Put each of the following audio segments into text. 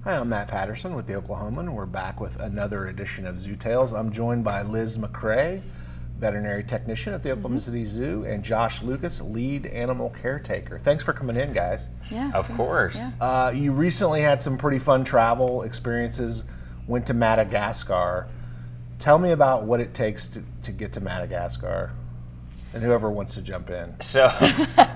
Hi, I'm Matt Patterson with the Oklahoman. We're back with another edition of Zoo Tales. I'm joined by Liz McCrae, veterinary technician at the Oklahoma City Zoo, and Josh Lucas, lead animal caretaker. Thanks for coming in, guys. Yeah, of course. Yeah. You recently had some pretty fun travel experiences, went to Madagascar. Tell me about what it takes to get to Madagascar, and whoever wants to jump in. So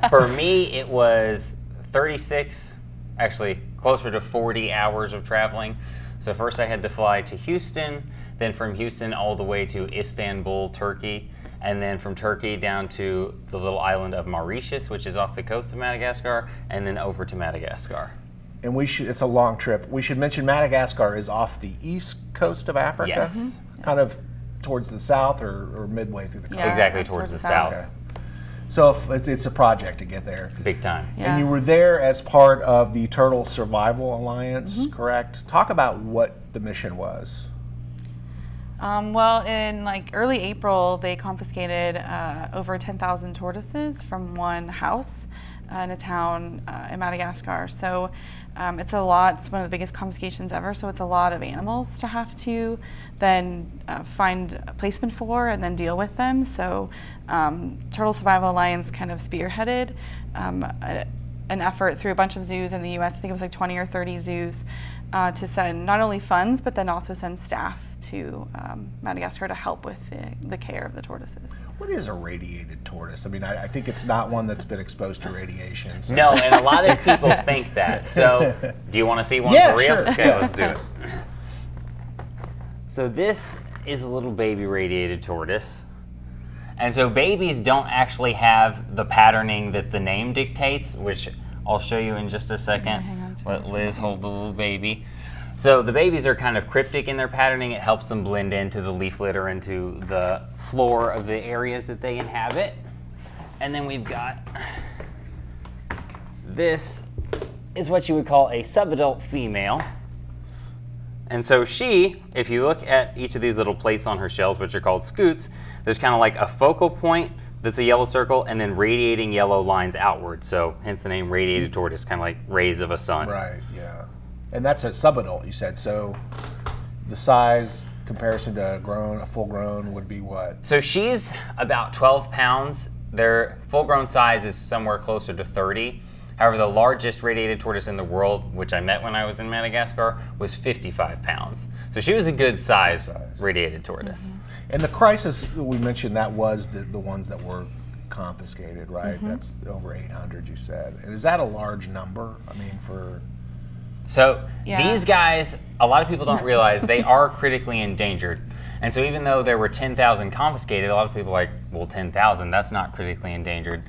for me, it was 36, actually closer to 40 hours of traveling. So first I had to fly to Houston, then from Houston all the way to Istanbul, Turkey, and then from Turkey down to the little island of Mauritius, which is off the coast of Madagascar, and then over to Madagascar. And it's a long trip. We should mention Madagascar is off the east coast of Africa. Yes. Kind of towards the south or midway through the country. Yeah, exactly towards the south. Okay. So if it's a project to get there. Big time. Yeah. And you were there as part of the Turtle Survival Alliance, correct? Talk about what the mission was. Well, in early April, they confiscated over 10,000 tortoises from one house in a town in Madagascar. So it's a lot. It's one of the biggest confiscations ever. So it's a lot of animals to have to then find a placement for and then deal with them. So Turtle Survival Alliance kind of spearheaded an effort through a bunch of zoos in the U.S. I think it was like 20 or 30 zoos to send not only funds but then also send staff to Madagascar to help with the care of the tortoises. What is a radiated tortoise? I mean, I think it's not one that's been exposed to radiation. So. No, and a lot of people think that. So do you want to see one Yeah, for real? sure. Okay, let's do it. So this is a little baby radiated tortoise. And so babies don't actually have the patterning that the name dictates, which I'll show you in just a second. Hang on to Let it. Liz hold the little baby. So the babies are kind of cryptic in their patterning. It helps them blend into the leaf litter, into the floor of the areas that they inhabit. And then we've got, this is what you would call a subadult female. And so she, if you look at each of these little plates on her shells, which are called scutes, there's kind of like a focal point that's a yellow circle and then radiating yellow lines outward. So hence the name radiated tortoise, kind of like rays of a sun. Right, yeah. And that's a subadult, you said. So the size comparison to a full grown would be what? So she's about 12 pounds. Their full-grown size is somewhere closer to 30. However, the largest radiated tortoise in the world, which I met when I was in Madagascar, was 55 pounds. So she was a good size radiated tortoise. And the crisis, we mentioned that was the ones that were confiscated, right? That's over 800, you said. And is that a large number? I mean, for... So Yeah. these guys, a lot of people don't realize they are critically endangered. And so even though there were 10,000 confiscated, a lot of people are like, well, 10,000, that's not critically endangered.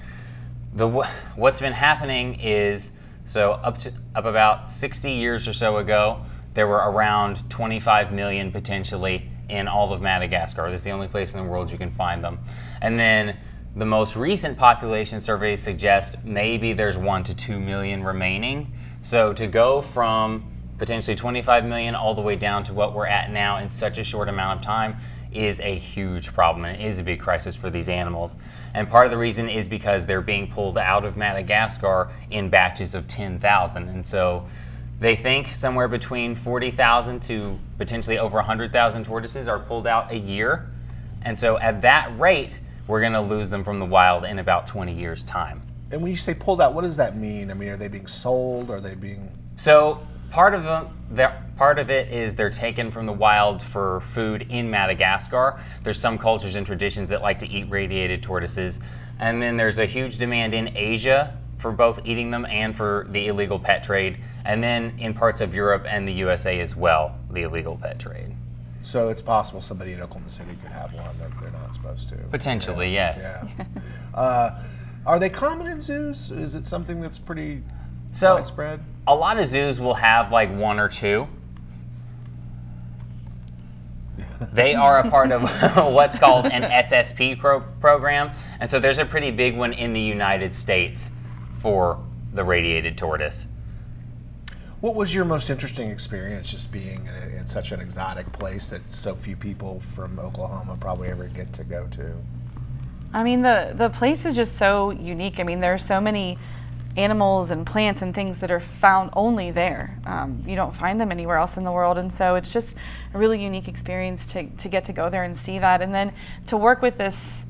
What's been happening is, so up about 60 years or so ago, there were around 25 million potentially in all of Madagascar. That's the only place in the world you can find them. And then the most recent population surveys suggest maybe there's 1 to 2 million remaining. So to go from potentially 25 million all the way down to what we're at now in such a short amount of time is a huge problem, and it is a big crisis for these animals. And part of the reason is because they're being pulled out of Madagascar in batches of 10,000. And so they think somewhere between 40,000 to potentially over 100,000 tortoises are pulled out a year. And so at that rate, we're going to lose them from the wild in about 20 years' time. And when you say pulled out, what does that mean? I mean, are they being sold? Are they being... So part of it is they're taken from the wild for food in Madagascar. There's some cultures and traditions that like to eat radiated tortoises. And then there's a huge demand in Asia for both eating them and for the illegal pet trade. And then in parts of Europe and the USA as well, the illegal pet trade. So it's possible somebody in Oklahoma City could have one that they're not supposed to. Potentially, yes. Yeah. Are they common in zoos? Is it something that's pretty widespread? A lot of zoos will have like 1 or 2. They are a part of what's called an SSP program. And so there's a pretty big one in the United States for the radiated tortoise. What was your most interesting experience just being in such an exotic place that so few people from Oklahoma probably ever get to go to? I mean, the place is just so unique. I mean, there are so many animals and plants and things that are found only there. You don't find them anywhere else in the world, and so it's just a really unique experience to get to go there and see that, and then to work with this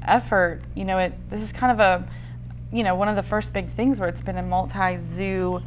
effort. This is kind of a, one of the first big things where it's been a multi-zoo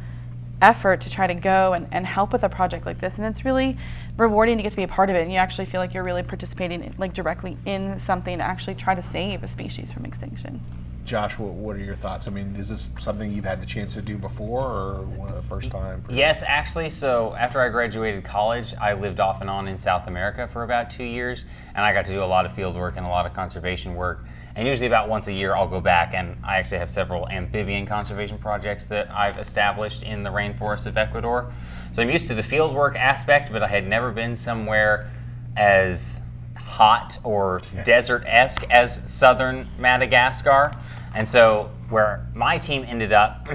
effort to try to go and help with a project like this, and it's really rewarding to get to be a part of it, and you actually feel like you're really participating directly in something to actually try to save a species from extinction. Josh, what are your thoughts? I mean, is this something you've had the chance to do before, or one of the first time? Yes, actually. So after I graduated college, I lived off and on in South America for about 2 years, and I got to do a lot of field work and a lot of conservation work. And usually about once a year I'll go back, and I actually have several amphibian conservation projects that I've established in the rainforests of Ecuador. So I'm used to the field work aspect, but I had never been somewhere as hot or desert-esque as southern Madagascar. And so where my team ended up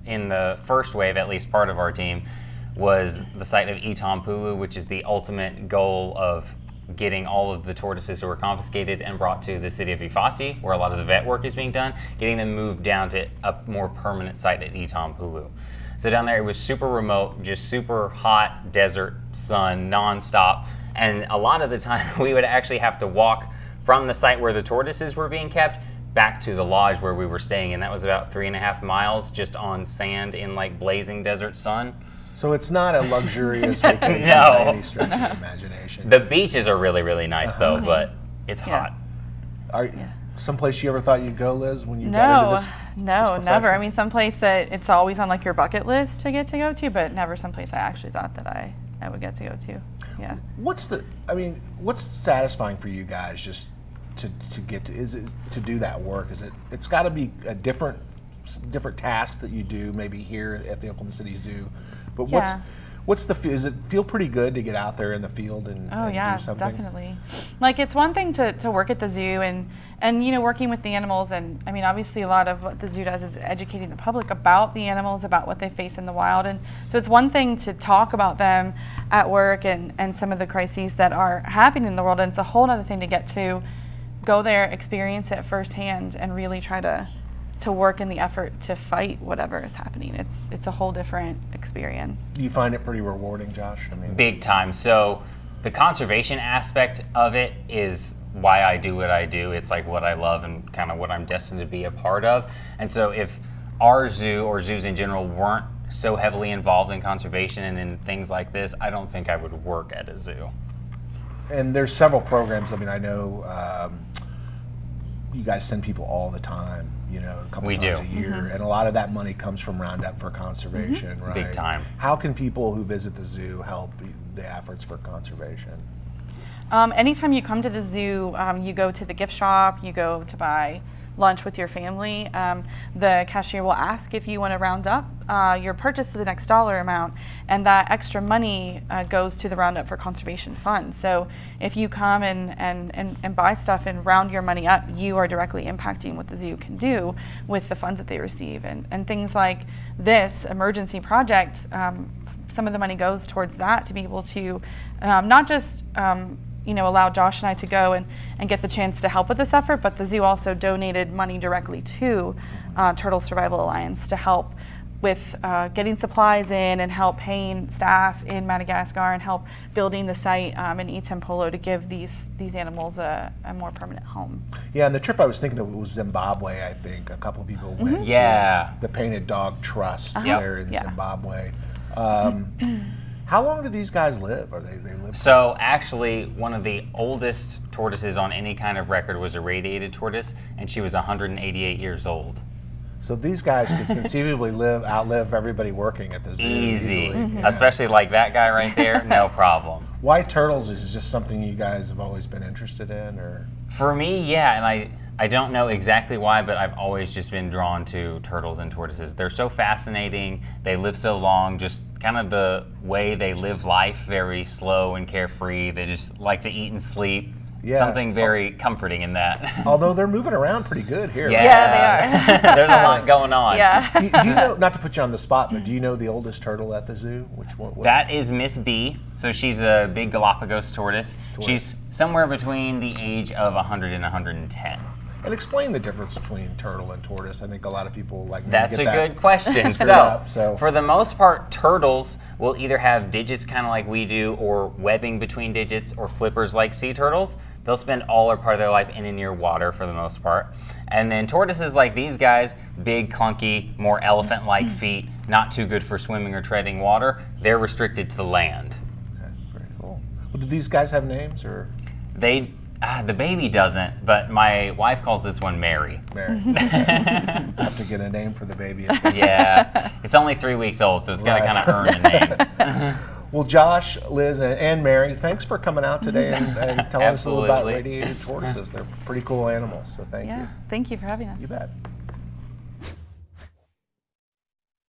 in the first wave, at least part of our team, was the site of Itampulu, which is the ultimate goal of getting all of the tortoises who were confiscated and brought to the city of Ifati, where a lot of the vet work is being done, getting them moved down to a more permanent site at Itampulu. So down there it was super remote, just super hot desert sun nonstop, and a lot of the time we would actually have to walk from the site where the tortoises were being kept back to the lodge where we were staying, and that was about 3.5 miles just on sand in blazing desert sun. So it's not a luxurious vacation No. by any stretch of the imagination. The beaches are really, really nice though, but it's hot. Someplace you ever thought you'd go, Liz, when you got into this? No, never. I mean, someplace that it's always on your bucket list to get to go to, but never someplace I actually thought that I would get to go to. Yeah. What's satisfying for you guys just to get to? Is it to do that work? It's got to be a different tasks that you do maybe here at the Oklahoma City Zoo, but does it feel pretty good to get out there in the field and do something? Definitely. It's one thing to work at the zoo and working with the animals, and I mean obviously a lot of what the zoo does is educating the public about the animals, about what they face in the wild, and so it's one thing to talk about them at work and some of the crises that are happening in the world, and it's a whole other thing to get to go there, experience it firsthand, and really try to work in the effort to fight whatever is happening. It's a whole different experience. Do you find it pretty rewarding, Josh? Big time. So the conservation aspect of it is why I do what I do. It's what I love and kind of what I'm destined to be a part of. And so if our zoo or zoos in general weren't so heavily involved in conservation and in things like this, I don't think I would work at a zoo. And there's several programs. I know you guys send people all the time, a couple times a year, and a lot of that money comes from Roundup for Conservation, right? Big time. How can people who visit the zoo help the efforts for conservation? Anytime you come to the zoo, you go to the gift shop, you go to buy lunch with your family, the cashier will ask if you want to round up your purchase to the next dollar amount, and that extra money goes to the Roundup for Conservation Fund. So if you come and buy stuff and round your money up, you are directly impacting what the zoo can do with the funds that they receive. And things like this emergency project, some of the money goes towards that to be able to not just allow Josh and I to go and get the chance to help with this effort, but the zoo also donated money directly to Turtle Survival Alliance to help with getting supplies in and help paying staff in Madagascar and help building the site in Itampulu to give these animals a more permanent home. Yeah, and the trip I was thinking of was Zimbabwe, I think. A couple of people went to the Painted Dog Trust there in Zimbabwe. How long do these guys live? They live? So actually, one of the oldest tortoises on any kind of record was a radiated tortoise, and she was 188 years old. So these guys could conceivably outlive everybody working at the zoo. Easy. Especially like that guy right there, no problem. Why turtles? Is it just something you guys have always been interested in, or? For me, yeah, and I don't know exactly why, but I've always just been drawn to turtles and tortoises. They're so fascinating. They live so long, just kind of the way they live life, very slow and carefree. They just like to eat and sleep. Yeah. Something very comforting in that. Although they're moving around pretty good here. Yeah, they are. There's a lot going on. Yeah. Do you know, not to put you on the spot, but do you know the oldest turtle at the zoo? Which one? That is Miss B. So she's a big Galapagos tortoise. She's somewhere between the age of 100 and 110. And explain the difference between turtle and tortoise. I think a lot of people like me That's get a that good question. so For the most part, turtles will either have digits kind of like we do, or webbing between digits, or flippers like sea turtles. They'll spend all or part of their life in and near water for the most part. And then tortoises like these guys, big, clunky, more elephant-like feet, not too good for swimming or treading water. They're restricted to the land. Okay, very cool. Well, do these guys have names or? They, the baby doesn't, but my wife calls this one Mary. Mary. I have to get a name for the baby. Yeah, it's only 3 weeks old, so it's got to kind of earn a name. Well, Josh, Liz, and Mary, thanks for coming out today and telling us a little about radiated tortoises. They're pretty cool animals, so thank you. Thank you for having us. You bet.